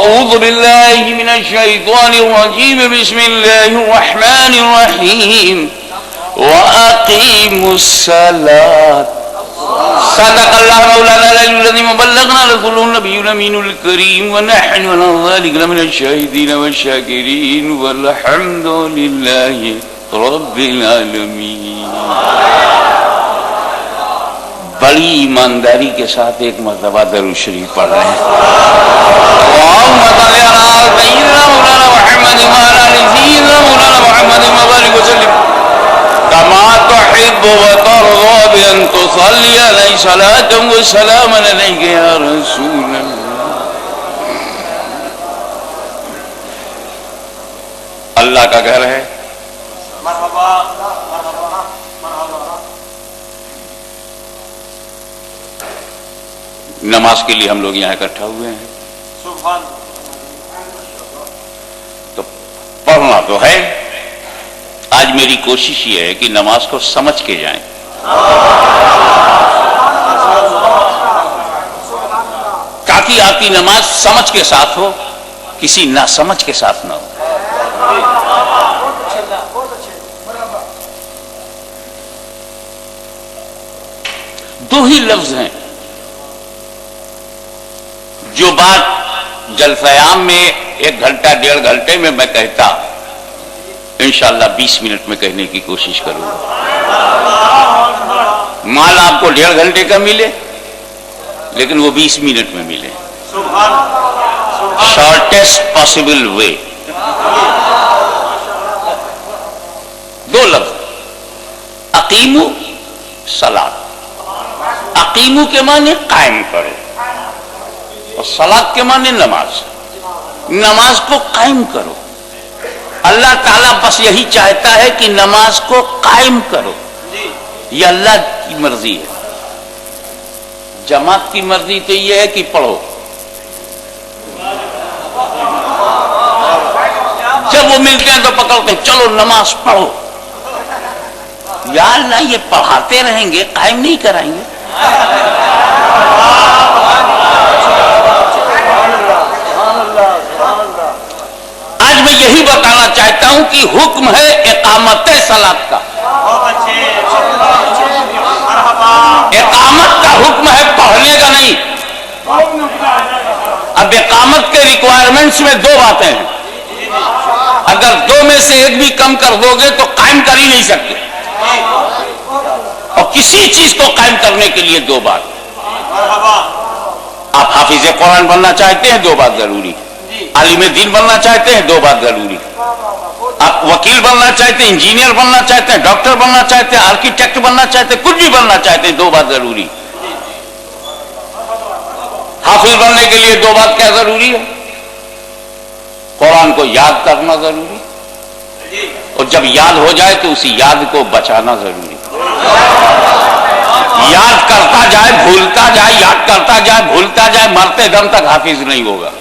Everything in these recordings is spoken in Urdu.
أعوذ بالله من الشيطان الرجيم بسم الله الرحمن الرحيم وأقيموا الصلاة صدق الله مولانا العلي العظيم وبلغنا رسوله النبي الأمين الكريم ونحن على ذلك لمن الشاهدين والشاكرين والحمد لله رب العالمين. بڑی ایمانداری کے ساتھ ایک مرتبہ درود شریف پڑھ رہے ہیں. اللهم صل على سيدنا مولانا محمد وعلى آل سيدنا مولانا محمد وبارك وسلم كما تحب وترضى بأن تصلي عليه صلاة وسلاما عليك يا رسول الله. اللہ کا گھر ہے. مرحبا مرحبا مرحبا. نماز کے لیے ہم لوگ یہاں اکٹھا ہوئے ہیں. تو پڑھنا تو ہے. آج میری کوشش یہ ہے کہ نماز کو سمجھ کے جائیں. تاکہ آپ کی نماز سمجھ کے ساتھ ہو, کسی نہ سمجھ کے ساتھ نہ ہو. دو ہی لفظ ہیں جو بات جلسہ عام میں 1 گھنٹہ 1.5 گھنٹے میں کہتا, انشاءاللہ 20 منٹ میں کہنے کی کوشش کروں گا. مال آپ کو 1.5 گھنٹے کا ملے لیکن وہ 20 منٹ میں ملے. Shortest possible way. دو لفظ اقیمو صلاۃ. اقیمو کے معنی قائم کرو اور صلاۃ کے معنی نماز. نماز کو قائم کرو. اللہ تعالیٰ بس یہی چاہتا ہے کہ نماز کو قائم کرو. یہ اللہ کی مرضی ہے. جماعت کی مرضی تو یہ ہے کہ پڑھو. جب وہ ملتے ہیں تو پکڑتے ہیں چلو نماز پڑھو. یا اللہ یہ پڑھاتے رہیں گے, قائم نہیں کرائیں گے. آج میں یہی بتانا چاہتا ہوں کہ حکم ہے اقامت صلاۃ کا. اقامت کا حکم ہے, پڑھنے کا نہیں. اب اقامت کے ریکوائرمنٹس میں 2 باتیں ہیں. اگر 2 میں سے ایک بھی کم کر دو گے تو قائم کر ہی نہیں سکتے. اور کسی چیز کو قائم کرنے کے لیے 2 بات. آپ حافظ قرآن بننا چاہتے ہیں 2 بات ضروری. عالم دین بننا چاہتے ہیں 2 بات ضروری. آپ وکیل بننا چاہتے ہیں, انجینئر بننا چاہتے ہیں, ڈاکٹر بننا چاہتے ہیں, آرکیٹیکٹ بننا چاہتے ہیں, کچھ بھی بننا چاہتے ہیں, 2 بات ضروری. حافظ بننے کے لیے 2 بات کیا ضروری ہے؟ قرآن کو یاد کرنا ضروری, اور جب یاد ہو جائے تو اسی یاد کو بچانا ضروری. یاد کرتا جائے بھولتا جائے, یاد کرتا جائے بھولتا جائے, مرتے دم تک حافظ نہیں ہوگا.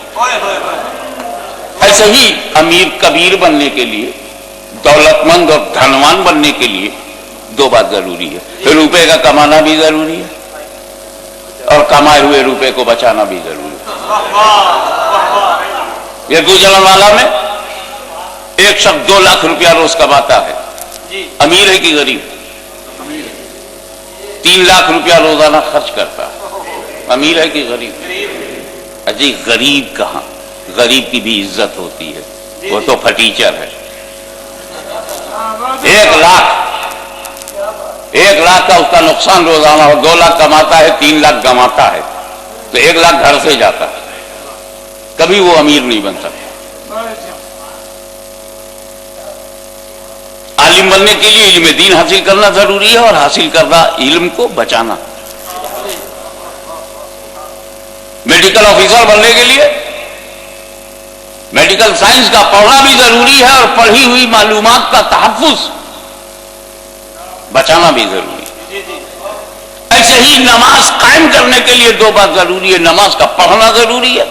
ایسے ہی امیر کبیر بننے کے لیے, دولت مند اور دھنوان بننے کے لیے 2 بات ضروری ہے. روپے کا کمانا بھی ضروری ہے اور کمائے ہوئے روپے کو بچانا بھی ضروری ہے. یہ گوجرانوالہ میں ایک شخص 2 لاکھ روپیہ روز کماتا ہے. امیر ہے کہ غریب؟ 3 لاکھ روپیہ روزانہ خرچ کرتا ہے. امیر ہے کہ غریب؟ اجی غریب کہاں, غریب کی بھی عزت ہوتی ہے, وہ تو پھٹیچر ہے. 1 لاکھ کا اس کا نقصان روزانہ ہو, 2 لاکھ کماتا ہے, 3 لاکھ کماتا ہے, تو 1 لاکھ گھر سے جاتا ہے. کبھی وہ امیر نہیں بن سکتا. عالم بننے کے لیے علم دین حاصل کرنا ضروری ہے اور حاصل کردہ علم کو بچانا. میڈیکل آفیسر بننے کے لیے میڈیکل سائنس کا پڑھنا بھی ضروری ہے اور پڑھی ہوئی معلومات کا تحفظ بچانا بھی ضروری ہے. ایسے ہی نماز قائم کرنے کے لیے 2 بات ضروری ہے. نماز کا پڑھنا ضروری ہے,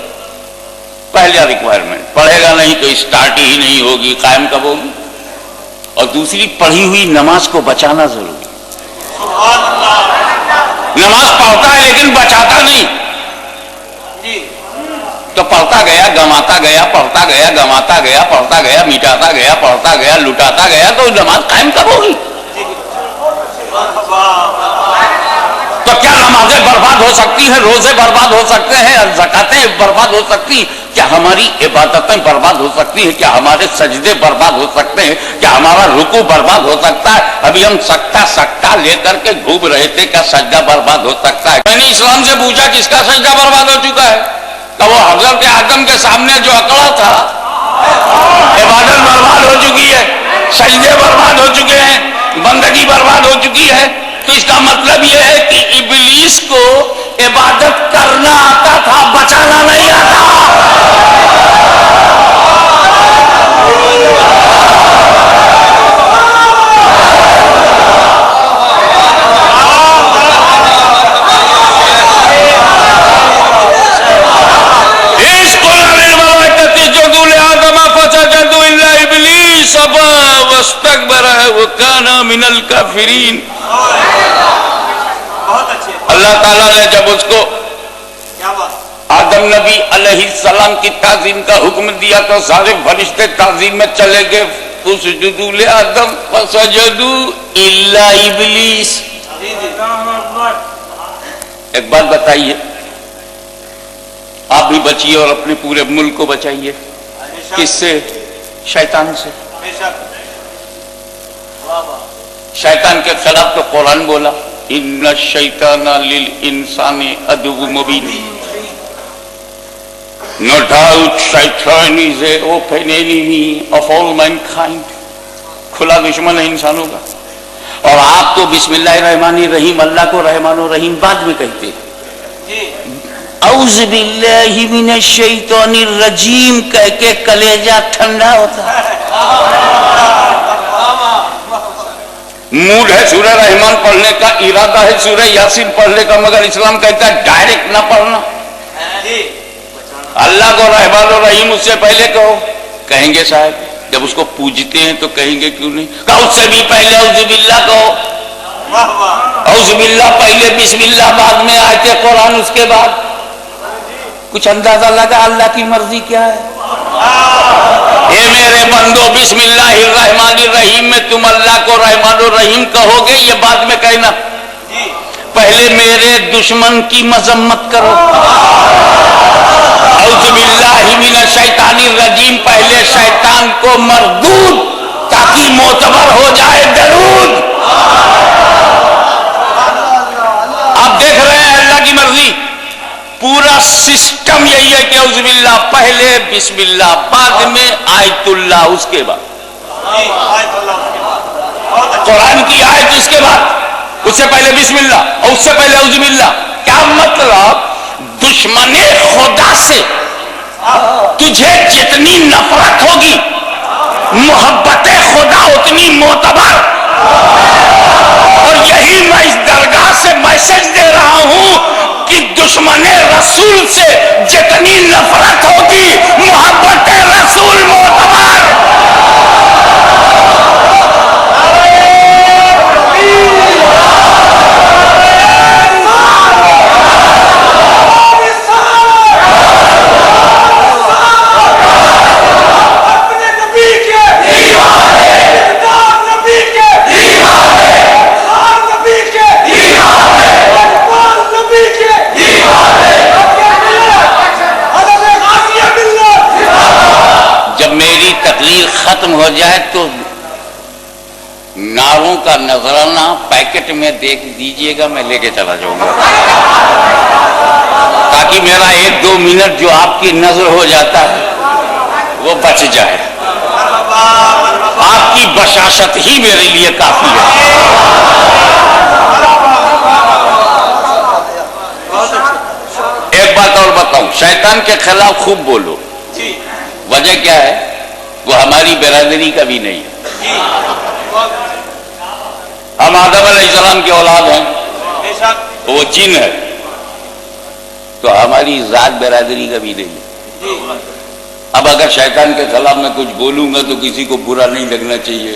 پہلا ریکوائرمنٹ. پڑھے گا نہیں تو اسٹارٹ ہی نہیں ہوگی, قائم کب ہوگی؟ اور دوسری, پڑھی ہوئی نماز کو بچانا ضروری. نماز پڑھتا ہے لیکن بچاتا نہیں, تو پڑھتا گیا گماتا گیا، پڑھتا گیا گماتا گیا، پڑھتا گیا مٹاتا گیا، پڑھتا گیا لٹاتا گیا، تو نماز قائم کب ہوگی؟ تو کیا نمازیں برباد ہو سکتی ہیں، روزے برباد ہو سکتے ہیں، زکاتیں برباد ہو سکتی ہیں؟ کیا ہماری عبادتیں برباد ہو سکتی ہیں؟ کیا ہمارے سجدے برباد ہو سکتے ہیں؟ کیا ہمارا رکوع برباد ہو سکتا ہے؟ ابھی ہم سکتا لے کر کے گھوم رہے تھے، کیا سجدہ برباد ہو سکتا ہے؟ میں نے اسلام سے پوچھا کس کا سجدہ برباد ہو چکا ہے؟ کہ وہ حضرت آدم کے سامنے جو اکڑا تھا، عبادت برباد ہو چکی ہے، سجدے برباد ہو چکے ہیں، بندگی برباد ہو چکی ہے۔ تو اس کا مطلب یہ ہے کہ ابلیس کو عبادت کرنا آتا تھا، بچانا نہیں آتا۔ اس قرآن الملائکۃ اسجدوا لآدم فسجدوا الا ابلیس ابى واستكبر وكان من الكافرین۔ اللہ تعالیٰ نے جب اس کو آدم نبی علیہ السلام کی تعظیم کا حکم دیا تو سارے فرشتے تعظیم میں چلے گئے، اسجدوا لآدم فسجدوا الا ابلیس۔ ایک بات بتائیے، آپ بھی بچیے اور اپنے پورے ملک کو بچائیے، کس سے؟ شیطان سے۔ شیطان کے خلاف تو قرآن بولا ان الشیطان للانسان عدو مبین۔ No doubt Shaitan is an open enemy of all mankind۔ کھلا دشمن ہے انسانوں کا۔ اور آپ تو بسم اللہ الرحمن الرحیم، اللہ کو رحمان الرحیم بعد میں کہتے ہیں، اعوذ باللہ من الشیطان الرجیم کہہ کے کلیجہ ٹھنڈا ہوتا ہے۔ موڈ ہے سورہ رحمان پڑھنے کا، ارادہ ہے سورہ یاسین پڑھنے کا، مگر اسلام کہتا ہے ڈائریکٹ نہ پڑھنا۔ اللہ کو رحمان الرحیم اس سے پہلے کہو، کہیں گے صاحب جب اس کو پوجتے ہیں تو کہیں گے کیوں نہیں؟ کہ اس سے بھی پہلے اعوذ باللہ کہو، اعوذ باللہ پہلے بسم اللہ بعد میں آیت قرآن اس کے بعد۔ کچھ اندازہ لگا اللہ کی مرضی کیا ہے؟ اے میرے بندو، بسم اللہ الرحمن الرحیم میں تم اللہ کو رحمان الرحیم کہو گے، یہ بعد میں کہنا، پہلے میرے دشمن کی مذمت کرو۔ اعوذ باللہ من الشیطان الرجیم پہلے شیطان کو مردود، تاکہ معتبر ہو جائے درود۔ آپ دیکھ رہے ہیں اللہ کی مرضی، پورا سسٹم یہی ہے کہ اعوذ باللہ پہلے بسم اللہ، بعد میں آیت اللہ اس کے بعد، قرآن کی آیت اس کے بعد، اس سے پہلے بسم اللہ اور اس سے پہلے اعوذ باللہ۔ کیا مطلب؟ دشمن خدا سے تجھے جتنی نفرت ہوگی، محبت خدا اتنی معتبر۔ اور یہی میں اس درگاہ سے میسج دے رہا ہوں کہ دشمن رسول سے جتنی نفرت ہوگی، محبت رسول معتبر۔ تقریر ختم ہو جائے تو نعروں کا نذرانہ پیکٹ میں دیکھ دیجئے گا، میں لے کے چلا جاؤں گا، تاکہ میرا 1-2 منٹ جو آپ کی نظر ہو جاتا ہے وہ بچ جائے۔ آپ کی بشاشت ہی میرے لیے کافی ہے۔ ایک بات اور بتاؤں، شیطان کے خلاف خوب بولو۔ وجہ کیا ہے؟ وہ ہماری برادری کا بھی نہیں ہے۔ ہم آدم علیہ السلام کے اولاد ہیں، وہ جن ہے، تو ہماری ذات برادری کا بھی نہیں ہے۔ اب اگر شیطان کے خلاف میں کچھ بولوں گا تو کسی کو برا نہیں لگنا چاہیے۔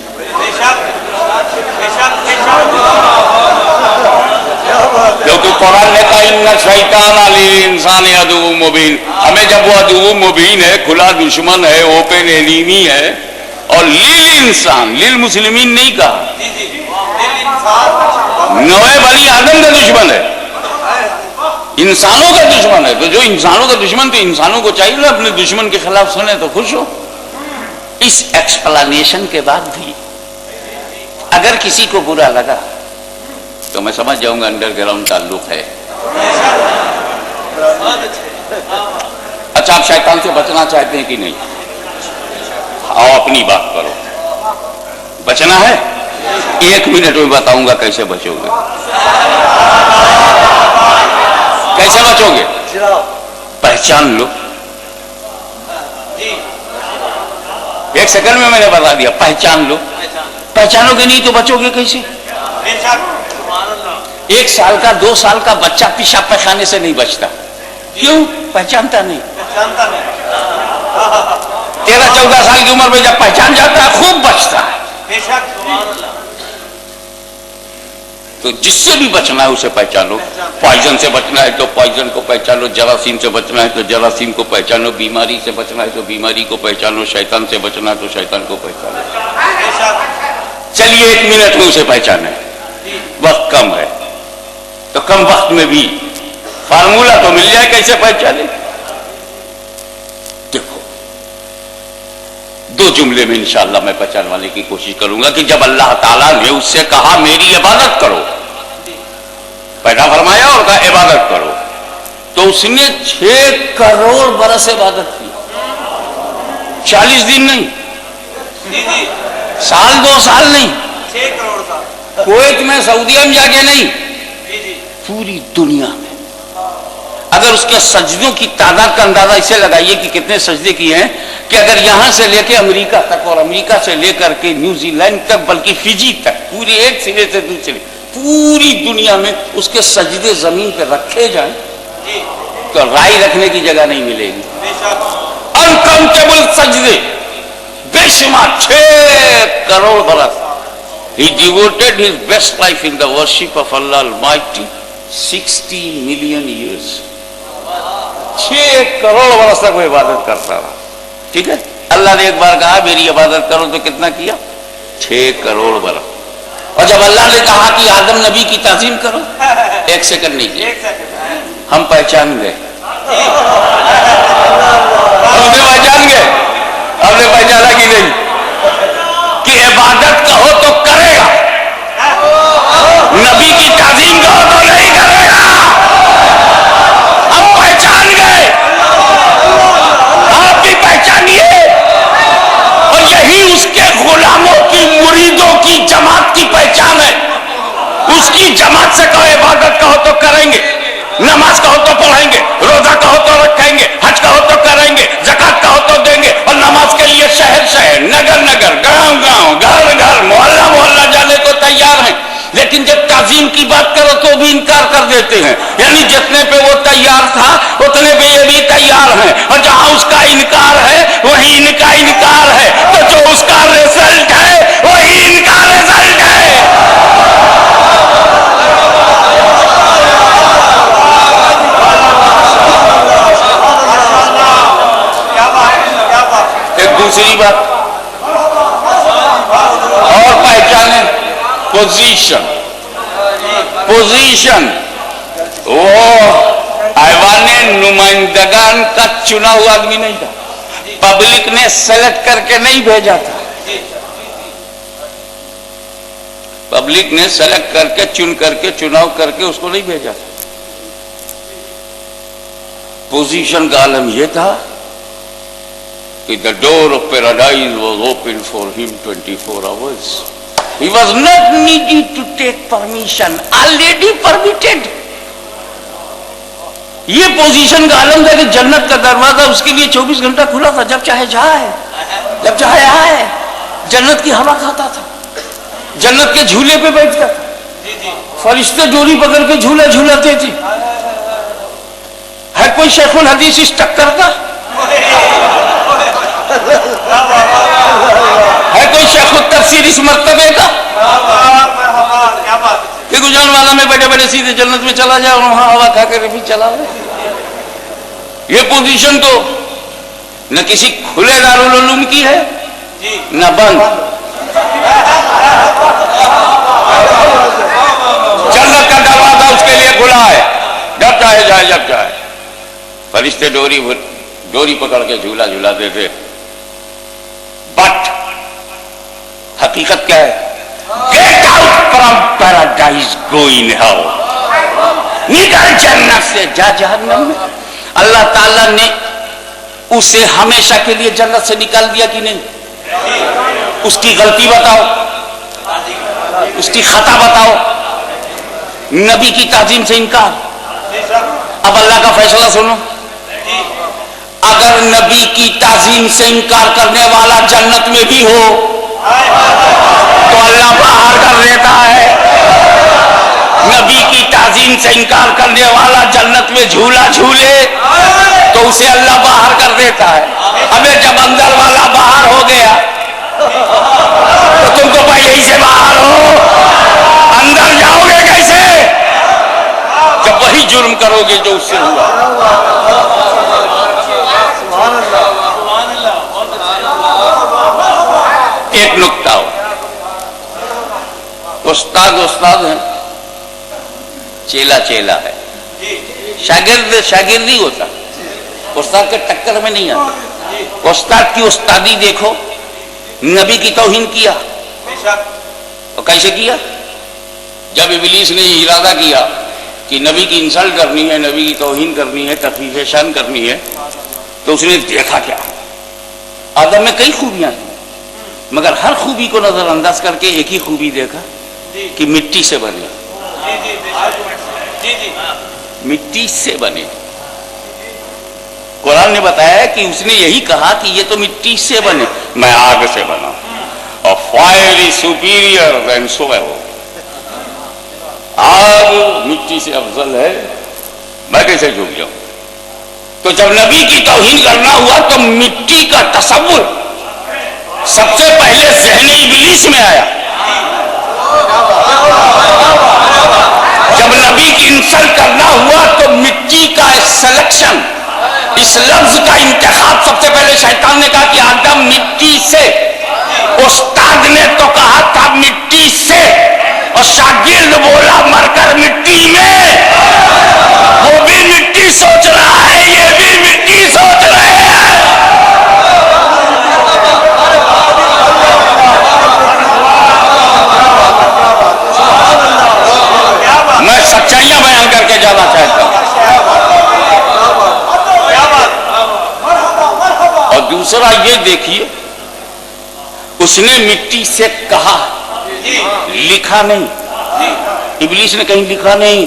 کیونکہ قرآن نے کہا ان شیطان للانسان عدو مبین، ہمیں جب وہ عدو مبین ہے، کھلا دشمن ہے، اوپن اینیمی ہے، اور للانسان، للمسلمین نہیں کہا، نوے بنی آدم کا دشمن ہے، انسانوں کا دشمن ہے، تو جو انسانوں کا دشمن، تو انسانوں کو چاہیے نا اپنے دشمن کے خلاف سنے تو خوش ہو۔ اس ایکسپلانیشن کے بعد بھی اگر کسی کو برا لگا تو میں سمجھ جاؤں گا انڈر گراؤنڈ تعلق ہے۔ اچھا، آپ شیطان سے بچنا چاہتے ہیں کہ نہیں؟ آؤ اپنی بات کرو، بچنا ہے؟ 1 منٹ میں بتاؤں گا کیسے بچو گے۔ کیسے بچو گے؟ پہچان لو۔ 1 سیکنڈ میں نے بتا دیا، پہچان لو۔ پہچانو گے نہیں تو بچو گے کیسے؟ 1 سال کا 2 سال کا بچہ پیشاب پیخانے سے نہیں بچتا، کیوں؟ پہچانتا نہیں۔ 13-14 سال کی عمر میں جب پہچان جاتا ہے خوب بچتا ہے۔ تو جس سے بھی بچنا ہے اسے پہچانو۔ پوائزن سے بچنا ہے تو پوائزن کو پہچانو، جراثیم سے بچنا ہے تو جراثیم کو پہچانو، بیماری سے بچنا ہے تو بیماری کو پہچانو، شیطان سے بچنا ہے تو شیطان کو پہچانو۔ چلیے 1 منٹ میں اسے پہچانے، وقت کم ہے تو کم وقت میں بھی فارمولا تو مل جائے کیسے پہچانے۔ دیکھو 2 جملے میں انشاءاللہ میں پہچانوانے کی کوشش کروں گا کہ جب اللہ تعالیٰ نے اس سے کہا میری عبادت کرو، پیدا فرمایا اور کہا عبادت کرو، تو اس نے 6 کروڑ برس عبادت کی۔ 40 دن نہیں، سال 2 سال نہیں، 6 کروڑ سال، کویت میں سعودیہ میں جا کے نہیں، پوری دنیا میں۔ اگر اس کے سجدوں کی تعداد کا اندازہ اسے لگائیے کہ کتنے سجدے کیے ہیں، کہ اگر یہاں سے لے کے امریکہ تک اور امریکہ سے لے کر کے نیوزی لینڈ تک بلکہ فجی تک، پوری ایک سرے سے دوسرے پوری دنیا میں اس کے سجدے زمین پہ رکھے جائیں تو رائے رکھنے کی جگہ نہیں ملے گی۔ انکاؤنٹیبل سجدے، بے شمار، 6 کروڑ برس۔ He devoted his best life in the worship of Allah Almighty, 60 million years. 6 crore برس تک وہ عبادت کرتا رہا۔ ٹھیک ہے، اللہ نے ایک بار کہا میری عبادت کرو تو کتنا کیا؟ 6 کروڑ برس۔ اور جب اللہ نے کہا کہ آدم نبی کی تعظیم کرو، 1 سیکنڈ نہیں کیا، ہم پہچان گئے، ہم نے پہچان گئے، ہم نے پہچانا کہ نہیں کہ عبادت کہو تو کرے گا، نبی کی تعظیم کہو تو نہیں کرے گا۔ ہم پہچان گئے، آپ بھی پہچانیے، اور یہی اس کے غلاموں کی، مریدوں کی جماعت کی پہچان ہے۔ اس کی جماعت سے کہو عبادت کہو تو کریں گے، نماز کہو تو پڑھیں گے، روزہ کہو تو رکھیں گے، حج کہو تو کریں گے، زکات کہو تو دیں گے، اور نماز کے لیے شہر شہر، نگر نگر، گاؤں گاؤں، گھر گھر، محلہ محلہ جانے کو تیار ہیں۔ لیکن جب تعظیم کی بات کرو تو بھی انکار کر دیتے ہیں، یعنی جتنے پہ وہ تیار تھا اتنے پہ یہ بھی تیار ہیں، اور جہاں اس کا انکار ہے وہی ان کا انکار ہے، تو جو اس کا رزلٹ ہے وہی ان کا رزلٹ ہے۔ ایک دوسری بات اور پہچانے، پوزیشن۔ پوزیشن وہ ایوان نمائندگان کا چنا ہوا آدمی نہیں تھا، پبلک نے سلیکٹ کر کے نہیں بھیجا تھا، پبلک نے سلیکٹ کر کے، چن کر کے، چناؤ کر کے اس کو نہیں بھیجا تھا۔ پوزیشن کا عالم یہ تھا کہ the door of paradise was open for him 24 hours. He was not needed to take permission, already permitted. یہ پوزیشن کا عالم تھا کہ جنت کا دروازہ اس کے لیے 24 گھنٹہ کھلا تھا، جب چاہے جائے، جب چاہے آئے، جنت کی ہوا کھاتا تھا، جنت کے جھولے پہ بیٹھتا تھا، فرشتے ڈوری پکڑ کے جھولا جھولاتے تھے۔ ہے کوئی شیخ الحدیث اس ٹکر کا؟ ہے کوئی شیخ التفسیر اس مرتبے کا؟ کہ گزرنے والا میں بیٹھے بیٹھے سیدھے جنت میں چلا جائے اور وہاں ہوا کھا کر بھی چلا جائے. یہ پوزیشن تو نہ کسی کھلے دارالعلوم کی ہے نہ بند. جنت کا دروازہ اس کے لیے کھلا ہے، جب چاہے جائے جب چاہے. فرشتے ڈوری پکڑ کے جھولا جھولاتے تھے. بٹ حقیقت کیا ہے؟ Get out from paradise go in hell. نکل جنت سے جا جہنم میں. اللہ تعالیٰ نے اسے ہمیشہ کے لیے جنت سے نکال دیا کہ نہیں؟ اس کی غلطی بتاؤ، اس کی خطا بتاؤ. نبی کی تعظیم سے انکار. اب اللہ کا فیصلہ سنو. اگر نبی کی تعظیم سے انکار کرنے والا جنت میں بھی ہو تو اللہ باہر کر دیتا ہے. نبی کی تعظیم سے انکار کرنے والا جنت میں جھولا جھولے تو اسے اللہ باہر کر دیتا ہے. ابے جب اندر والا باہر ہو گیا تو تم تو پہلے ہی سے باہر ہو، اندر جاؤ گے کیسے جب وہی جرم کرو گے جو اس سے ہوا. ایک نکتہ ہو، استاد استاد ہے، چیلا چیلا ہے. شاگرد شاگردی ہوتا، استاد کے ٹکر میں نہیں آتا. استاد کی استادی دیکھو. نبی کی توہین کیا اور کیسے کیا؟ جب ابلیس نے ارادہ کیا کہ نبی کی انسلٹ کرنی ہے، نبی کی توہین کرنی ہے، تخفیف شان کرنی ہے، تو اس نے دیکھا کیا؟ آدم میں کئی خوبیاں تھیں مگر ہر خوبی کو نظر انداز کر کے ایک ہی خوبی دیکھا کہ مٹی سے بنے. مٹی سے بنے. قرآن نے بتایا کہ اس نے یہی کہا کہ یہ تو مٹی سے بنے، میں آگ سے بنا اور fire is superior than soil. آگ مٹی سے افضل ہے، میں کیسے جھک جاؤں؟ تو جب نبی کی توہین کرنا ہوا تو مٹی کا تصور سب سے پہلے ذہن ابلیس میں آیا. جب نبی کی انسلٹ کرنا ہوا تو مٹی کا سلیکشن، اس لفظ کا انتخاب سب سے پہلے شیطان نے کہا کہ آدم مٹی سے. استاد نے تو کہا تھا مٹی سے اور شاگرد بولا مر کر مٹی میں. وہ بھی مٹی سوچ رہا ہے، یہ بھی مٹی سوچ رہے ہیں. میں سچائیاں بیان کر کے جانا چاہتا ہوں. اور دوسرا یہ دیکھیے، اس نے مٹی سے کہا، لکھا نہیں. ابلیس نے کہیں لکھا نہیں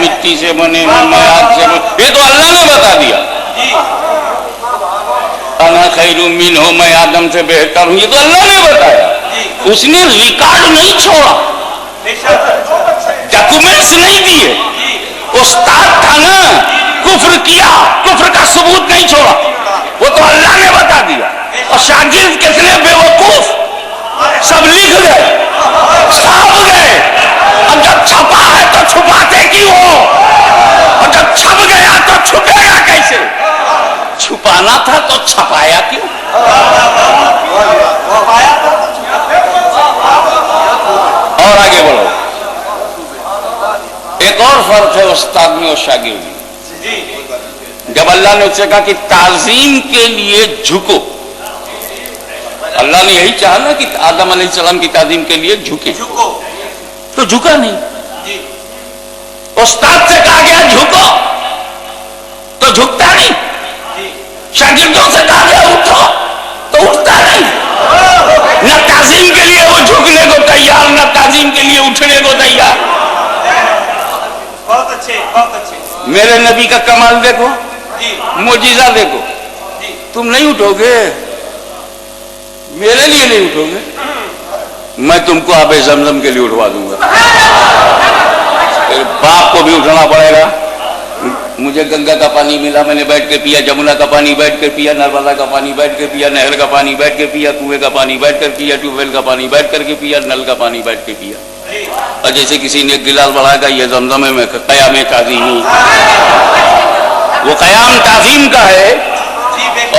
مٹی سے بنے، میں آگ سے بنے. یہ تو اللہ نے بتا دیا. انا خیر منہ، میں آدم سے بہتر ہوں، یہ تو اللہ نے بتایا. اس نے ریکارڈ نہیں چھوڑا، ڈاکومنٹس نہیں دیے. استاد تھا نا، کفر کیا، کفر کا ثبوت نہیں چھوڑا، وہ تو اللہ نے بتا دیا. اور شاگرد کتنے بے وقوف، سب لکھ گئے، چھاپ گئے. اب جب چھپا ہے تو چھپاتے کیوں ہو؟ اور جب چھپ گیا تو چھپے گا کیسے؟ چھپانا تھا تو چھپایا کیوں؟ اور آگے بڑھو. ایک اور فرق ہے استاد میں اور شاگرد میں. جب اللہ نے اس سے کہا کہ تعظیم کے لیے جھکو، اللہ نے یہی چاہا نا کہ آدم علیہ السلام کی تعظیم کے لیے جھکے، تو جھکا نہیں. استاد سے کہا گیا جھکو تو جھکتا نہیں. شاگردوں سے کہا گیا اٹھو تو اٹھتا نہیں. نہ تعظیم کے لیے وہ جھکنے کو تیار، نہ تعظیم کے لیے اٹھنے کو تیار. بہت اچھے، بہت اچھے. میرے نبی کا کمال دیکھو، معجزہ دیکھو. تم نہیں اٹھو گے، میرے لیے نہیں اٹھو گے، میں تم کو آب زمزم کے لیے اٹھوا دوں گا. باپ کو بھی اٹھنا پڑے گا. مجھے گنگا کا پانی ملا، میں نے بیٹھ کے پیا. جمنا کا پانی بیٹھ کے پیا. نرمدا کا پانی بیٹھ کے پیا. نہر کا پانی بیٹھ کے پیا. کنویں کا پانی بیٹھ کر پیا. ٹیوب ویل کا پانی بیٹھ کر کے پیا. نل کا پانی بیٹھ کے پیا. اور جیسے کسی نے ایک گلاس بڑھا کر یہ زمزم ہے میں قیام تعظیمی، وہ قیام تعظیم کا ہے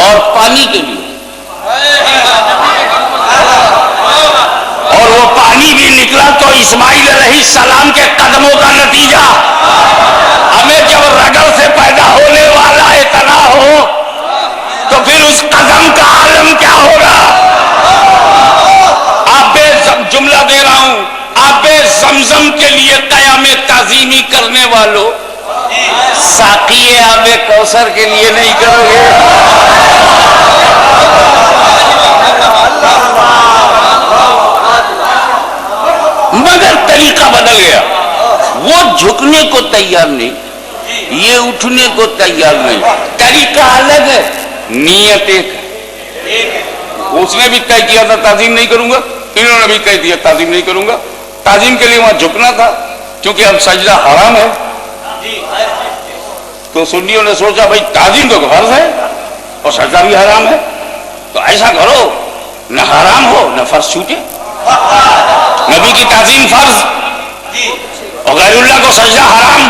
اور پانی کے لیے، اور وہ پانی بھی نکلا تو اسماعیل علیہ السلام کے قدموں کا نتیجہ۔ ہمیں جب رگڑ سے پیدا ہونے والا اتنا ہو تو پھر اس قدم کا عالم کیا ہوگا؟ آب جملہ دے رہا ہوں، آب زمزم کے لیے قیام تعظیمی کرنے والوں، ساقی آب کوثر کے لیے نہیں کرو گے؟ مگر طریقہ بدل گیا، وہ جھکنے کو تیار نہیں، یہ اٹھنے کو تیار نہیں، طریقہ الگ ہے، نیت ایک ہے۔ اس نے بھی طے کیا تھا تعظیم نہیں کروں گا، انہوں نے بھی کہہ دیا تعظیم نہیں کروں گا۔ تعظیم کے لیے وہاں جھکنا تھا، کیونکہ اب سجدہ حرام ہے، تو سنیوں نے سوچا بھائی تعظیم تو فرض ہے اور سجدہ بھی حرام ہے، تو ایسا کرو نہ حرام ہو نہ فرض چھوٹے۔ نبی کی تعظیم فرض اور غیر اللہ کو سجدہ حرام۔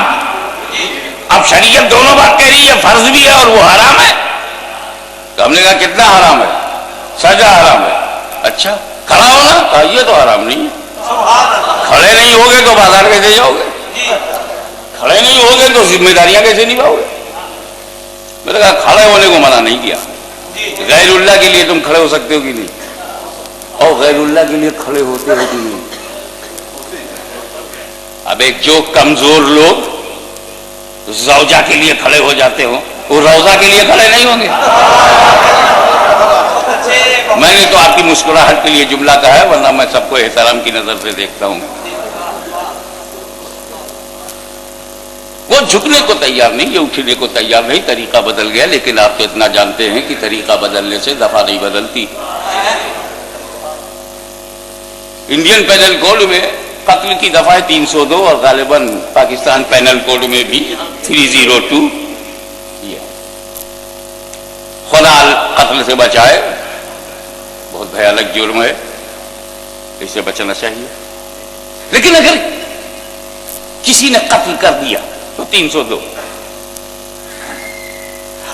اب شریعت دونوں بات کہہ رہی ہے، فرض بھی ہے اور وہ حرام ہے، تو ہم نے کہا کتنا حرام ہے؟ سجدہ حرام ہے۔ اچھا کھڑا ہونا؟ کہا یہ تو حرام نہیں ہے۔ کھڑے نہیں ہوگے تو بازار کیسے جاؤ گے؟ کھڑے نہیں ہوگے تو ذمہ داریاں کیسے نبھاؤ گے؟ میں نے کہا کھڑے ہونے کو منع نہیں کیا، غیر اللہ کے لیے تم کھڑے ہو سکتے ہو کہ نہیں؟ اور غیر اللہ کے لیے کھڑے ہوتے ہو کہ نہیں؟ اب ایک جو کمزور لوگ زوجہ کے لیے کھڑے ہو جاتے ہو، وہ روزہ کے لیے کھڑے نہیں ہوں گے؟ میں نے تو آپ کی مسکراہٹ کے لیے جملہ کہا ہے، ورنہ میں سب کو احترام کی نظر سے دیکھتا ہوں۔ وہ جھکنے کو تیار نہیں، یہ اٹھنے کو تیار نہیں، طریقہ بدل گیا۔ لیکن آپ تو اتنا جانتے ہیں کہ طریقہ بدلنے سے دفعہ نہیں بدلتی۔ انڈین پینل کوڈ میں قتل کی دفعہ ہے 302 اور غالباً پاکستان پینل کوڈ میں بھی 302۔ خدا قتل سے بچائے، بہت بھیانک جرم ہے، اس سے بچنا چاہیے۔ لیکن اگر کسی نے قتل کر دیا تو 302۔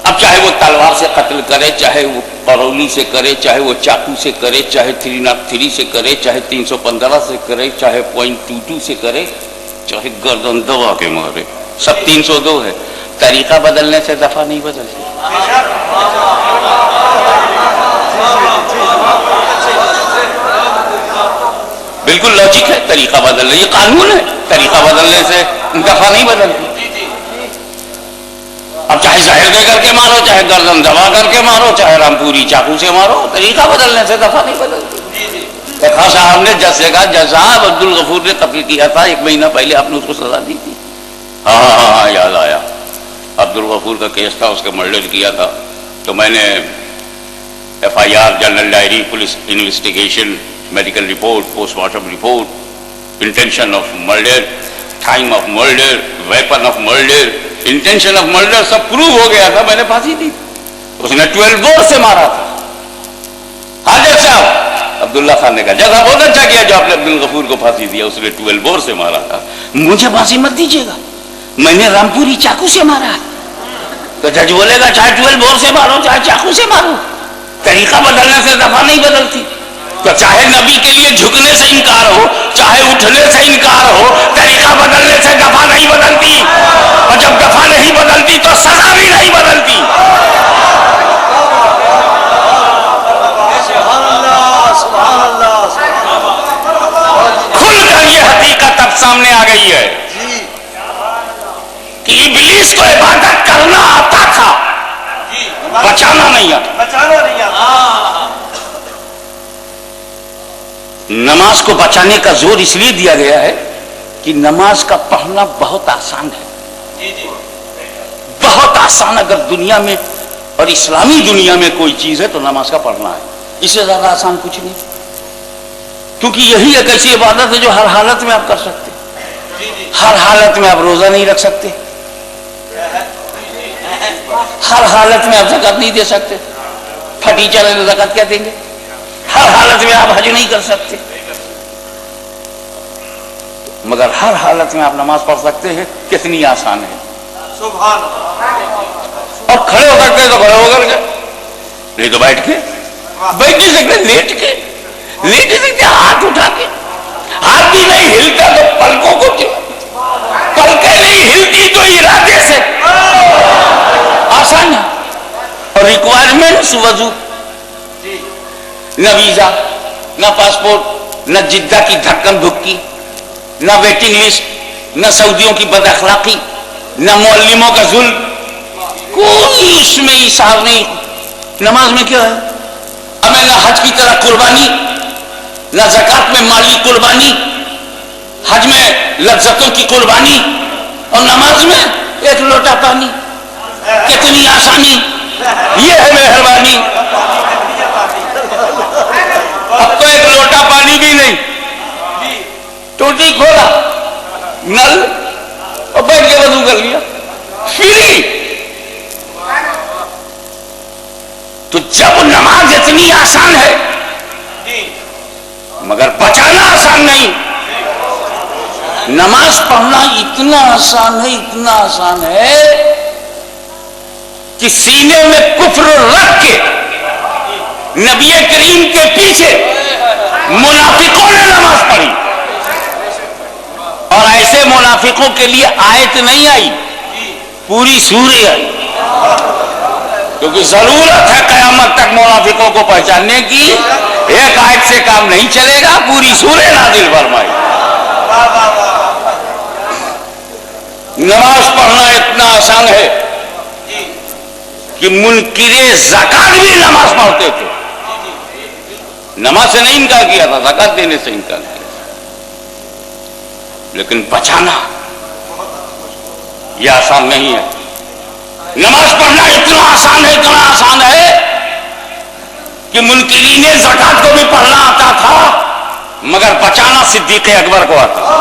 اب چاہے وہ تلوار سے قتل کرے، چاہے وہ پرولی سے کرے، چاہے وہ چاقو سے کرے، چاہے 303 سے کرے، چاہے 315 سے کرے، چاہے .22 سے کرے، چاہے گردن دبا کے مارے، سب 302 ہے۔ طریقہ بدلنے سے دفعہ نہیں بدلتی۔ بالکل لاجک ہے، طریقہ بدلنے، یہ قانون ہے، طریقہ بدلنے سے دفعہ نہیں بدلتی۔ اب چاہے زہر دے کر کے مارو، چاہے گردن دبا کر کے مارو، چاہے رامپوری چاقو سے مارو، طریقہ بدلنے سے دفعہ نہیں بدلتی۔ خان صاحب نے جج سے کہا جج صاحب عبد الغفور نے قتل کیا تھا، 1 مہینہ پہلے آپ نے اس کو سزا دی تھی۔ ہاں یاد آیا، عبد الغفور کا کیس تھا، اس کا مرڈر کیا تھا، تو میں نے FIR، general diary, police investigation, medical report, post mortem report, intention of murder, time of murder, weapon of murder, intention of murder سب پروو ہو گیا تھا، میں نے پھانسی دی۔ اس نے 12 بور سے مارا تھا۔ ہاں جج صاحب، عبداللہ خان نے کہا جج صاحب بہت اچھا کیا جو آپ نے عبد الغفور کو پھانسی دیا، اس نے 12 بور سے مارا تھا، مجھے پھانسی مت دیجیے گا، میں نے رامپوری چاقو سے مارا ہے۔ تو جج بولے گا چاہے 12 بور سے مارو چاہے چاقو سے مارو، طریقہ بدلنے سے دفعہ نہیں بدلتی۔ تو چاہے نبی کے لیے جھکنے سے انکار ہو، چاہے اٹھنے سے انکار ہو، طریقہ بدلنے سے دفعہ نہیں بدلتی، اور جب دفعہ نہیں بدلتی تو سزا بھی نہیں بدلتی۔ کھل کر یہ حقیقت اب سامنے آ گئی ہے کہ ابلیس کو عبادت کرنا آتا تھا، بچانا نہیں آتا۔ نماز کو بچانے کا زور اس لیے دیا گیا ہے کہ نماز کا پڑھنا بہت آسان ہے، بہت آسان۔ اگر دنیا میں اور اسلامی دنیا میں کوئی چیز ہے تو نماز کا پڑھنا ہے، اس سے زیادہ آسان کچھ نہیں، کیونکہ یہی ایک ایسی عبادت ہے جو ہر حالت میں آپ کر سکتے۔ ہر حالت میں آپ روزہ نہیں رکھ سکتے، ہر حالت میں آپ زکات نہیں دے سکتے، پھٹی چلے تو زکات کیا دیں گے؟ ہر حالت میں آپ حج نہیں کر سکتے۔ مگر ہر حالت میں آپ نماز پڑھ سکتے ہیں. کتنی آسان ہے. سبحان اللہ. اور کھڑے ہو سکتے تو کھڑے ہو کر کے, نہیں تو بیٹھ کے. بیٹھ نہیں سکتے لیٹ کے, لیٹ نہیں سکتے ہاتھ اٹھا کے. ہاتھ بھی نہیں ہلتا تو پلکوں کو, پلکیں نہیں ہلتی تو ارادے سے. آسان ہے. اور ریکوائرمنٹس وضو, نہ ویزا, نہ پاسپورٹ, نہ جدہ کی دھکن دھکی, نہ ویٹنگ لسٹ, نہ سعودیوں کی بد اخلاقی, نہ معلموں کا ظلم, کوئی اس میں ایثار نہیں. نماز میں کیا ہے؟ ہمیں نہ حج کی طرح قربانی, نہ زکات میں مالی قربانی, حج میں لذتوں کی قربانی, اور نماز میں ایک لوٹا پانی. کتنی آسانی. یہ ہے مہربانی. اب تو ایک لوٹا پانی بھی نہیں, ٹوٹی کھولا, نل, اور بیٹھ کے وضو کر لیا, فری. تو جب نماز اتنی آسان ہے مگر بچانا آسان نہیں. نماز پڑھنا اتنا آسان ہے, اتنا آسان ہے کہ سینے میں کفر رکھ کے نبی کریم کے پیچھے منافقوں نے نماز پڑھی. اور ایسے منافقوں کے لیے آیت نہیں آئی, پوری سورہ آئی. کیونکہ ضرورت ہے قیامت تک منافقوں کو پہچاننے کی. ایک آیت سے کام نہیں چلے گا, پوری سورہ نازل فرمائی. نماز پڑھنا اتنا آسان ہے کہ منکر زکات بھی نماز پڑھتے تھے. نماز سے نہیں انکار کیا تھا, زکات دینے سے انکار کیا. لیکن بچانا یہ آسان نہیں ہے. نماز پڑھنا اتنا آسان ہے, اتنا آسان ہے کہ منکرین زکات کو بھی پڑھنا آتا تھا مگر بچانا صدیق اکبر کو آتا تھا.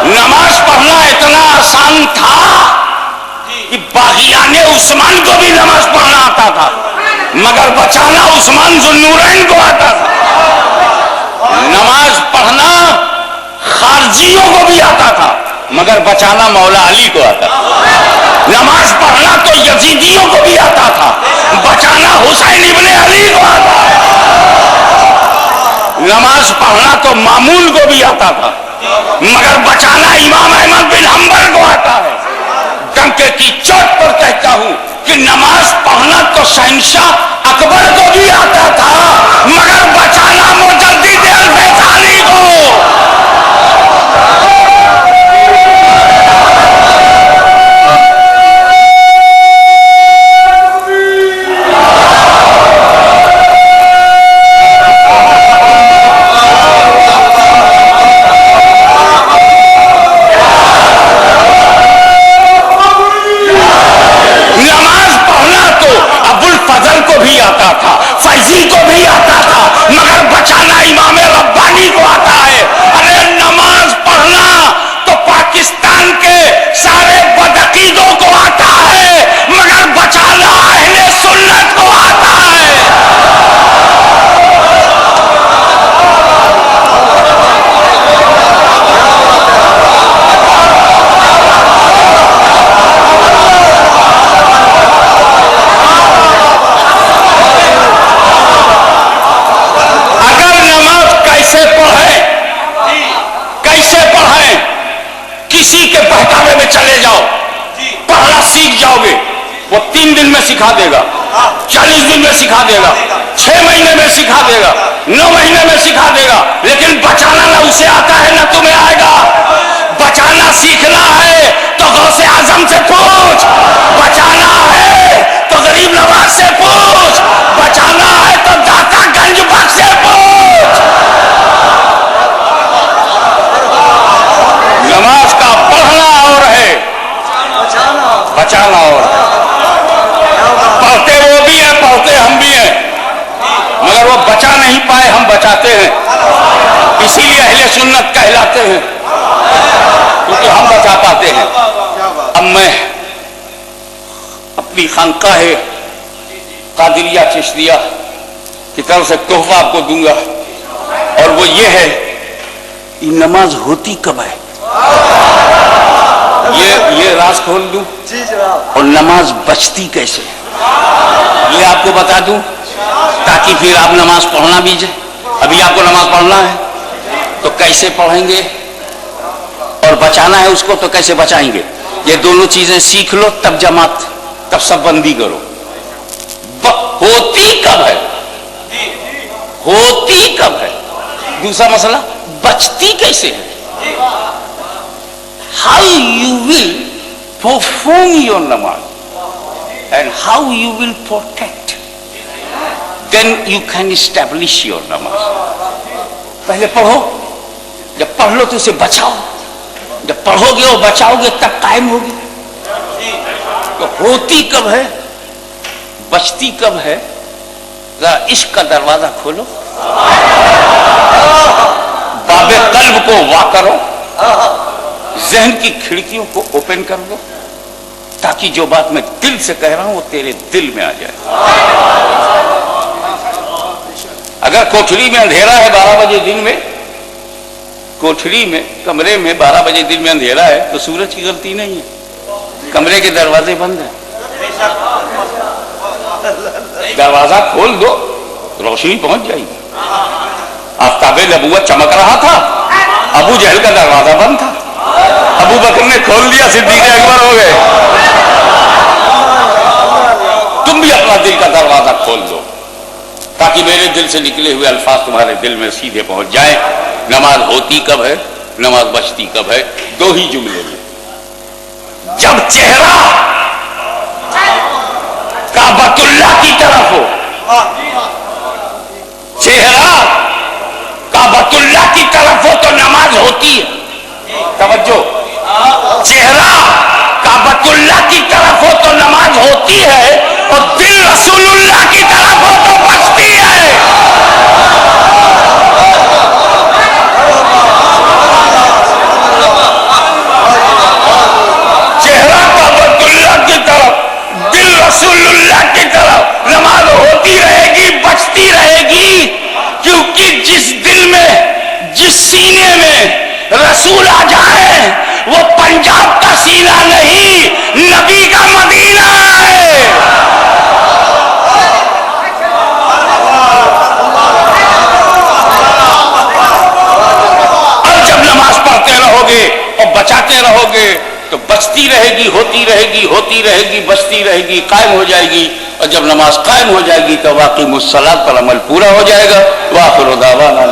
نماز پڑھنا اتنا آسان تھا کہ باغیان عثمان کو بھی نماز پڑھنا آتا تھا مگر بچانا عثمان ذوالنورین کو آتا تھا. نماز پڑھنا خارجیوں کو بھی آتا تھا مگر بچانا مولا علی کو آتا تھا. نماز پڑھنا تو یزیدیوں کو بھی آتا تھا, بچانا حسین ابن علی کو آتا تھا. نماز پڑھنا تو مامون کو بھی آتا تھا مگر بچانا امام احمد بن حنبل کو آتا ہے. ڈنکے کی چوٹ پر کہتا ہوں کہ نماز پڑھنا تو شہنشاہ اکبر کو بھی آتا تھا مگر بچانا مجدد الفیضانی کو. وہ 3 دن میں سکھا دے گا, 40 دن میں سکھا دے گا, 6 مہینے میں سکھا دے گا, 9 مہینے میں سکھا دے گا. لیکن بچانا نہ اسے آتا ہے نہ تمہیں آئے گا. بچانا سیکھنا ہے تو غوث اعظم سے پوچھ, بچانا ہے تو غریب نواز سے پوچھ, بچانا ہے تو داتا گنج بخش سے پوچھ. نماز کا پڑھنا اور ہے, بچانا اور ہے. پڑھتے وہ بھی ہیں, پڑھتے ہم بھی ہیں, مگر وہ بچا نہیں پائے, ہم بچاتے ہیں. اسی لیے اہل سنت کہلاتے ہیں کیونکہ ہم بچا پاتے ہیں. اب میں اپنی خانقاہ قادریہ چشتیہ کی طرف سے تحفہ آپ کو دوں گا, اور وہ یہ ہے یہ نماز ہوتی کب ہے؟ یہ راز کھول دوں جی جناب. اور نماز بچتی کیسے ہے یہ آپ کو بتا دوں تاکہ پھر آپ نماز پڑھنا بھی جائے. ابھی آپ کو نماز پڑھنا ہے تو کیسے پڑھیں گے اور بچانا ہے اس کو تو کیسے بچائیں گے. یہ دونوں چیزیں سیکھ لو تب جماعت تب سب بندی کرو. ہوتی کب ہے؟ ہوتی کب ہے؟ دوسرا مسئلہ بچتی کیسے ہے؟ how you will perform your namaz and how you will protect, then you can establish your namaz. پہلے پڑھو, جب پڑھ لو تو اسے بچاؤ, جب پڑھو گے اور بچاؤ گے تب قائم ہوگی. تو ہوتی کب ہے, بچتی کب ہے؟ ذرا عشق کا دروازہ کھولو, باب قلب کو وا کرو, ذہن کی کھڑکیوں کو اوپن کر دو تاکہ جو بات میں دل سے کہہ رہا ہوں وہ تیرے دل میں آ جائے. اگر کوٹھری میں اندھیرا ہے 12 بجے دن میں, کوٹھری میں کمرے میں 12 بجے دن میں اندھیرا ہے تو سورج کی غلطی نہیں ہے, کمرے کے دروازے بند ہیں. دروازہ کھول دو روشنی پہنچ جائے گی. آفتاب نبوت چمک رہا تھا, ابو جہل کا دروازہ بند تھا, ابو بکر نے کھول دیا, صدیق اکبر ہو گئے. تم بھی اپنا دل کا دروازہ کھول دو تاکہ میرے دل سے نکلے ہوئے الفاظ تمہارے دل میں سیدھے پہنچ جائیں. نماز ہوتی کب ہے, نماز بچتی کب ہے؟ دو ہی جملے میں. جب چہرہ کعبۃ اللہ کی طرف ہو, چہرہ کعبۃ اللہ کی طرف ہو تو نماز ہوتی ہے. توجہ, چہرہ کعبۃ اللہ کی طرف ہو تو نماز ہوتی ہے اور دل رسول اللہ کی طرف ہو تو بچتی ہے. چہرہ کعبۃ اللہ کی طرف, دل رسول اللہ کی طرف, نماز ہوتی رہے گی, بچتی رہے گی, کیونکہ جس دل میں, جس سینے میں رسول آ جائے وہ پنجاب کا سینہ نہیں, نبی کا مدینہ ہے. اور جب نماز پڑھتے رہو گے اور بچاتے رہو گے تو بچتی رہے گی, ہوتی رہے گی, ہوتی رہے گی, بچتی رہے گی, قائم ہو جائے گی. اور جب نماز قائم ہو جائے گی تو واقعی الصلاۃ پر عمل پورا ہو جائے گا. وآخر دعوانا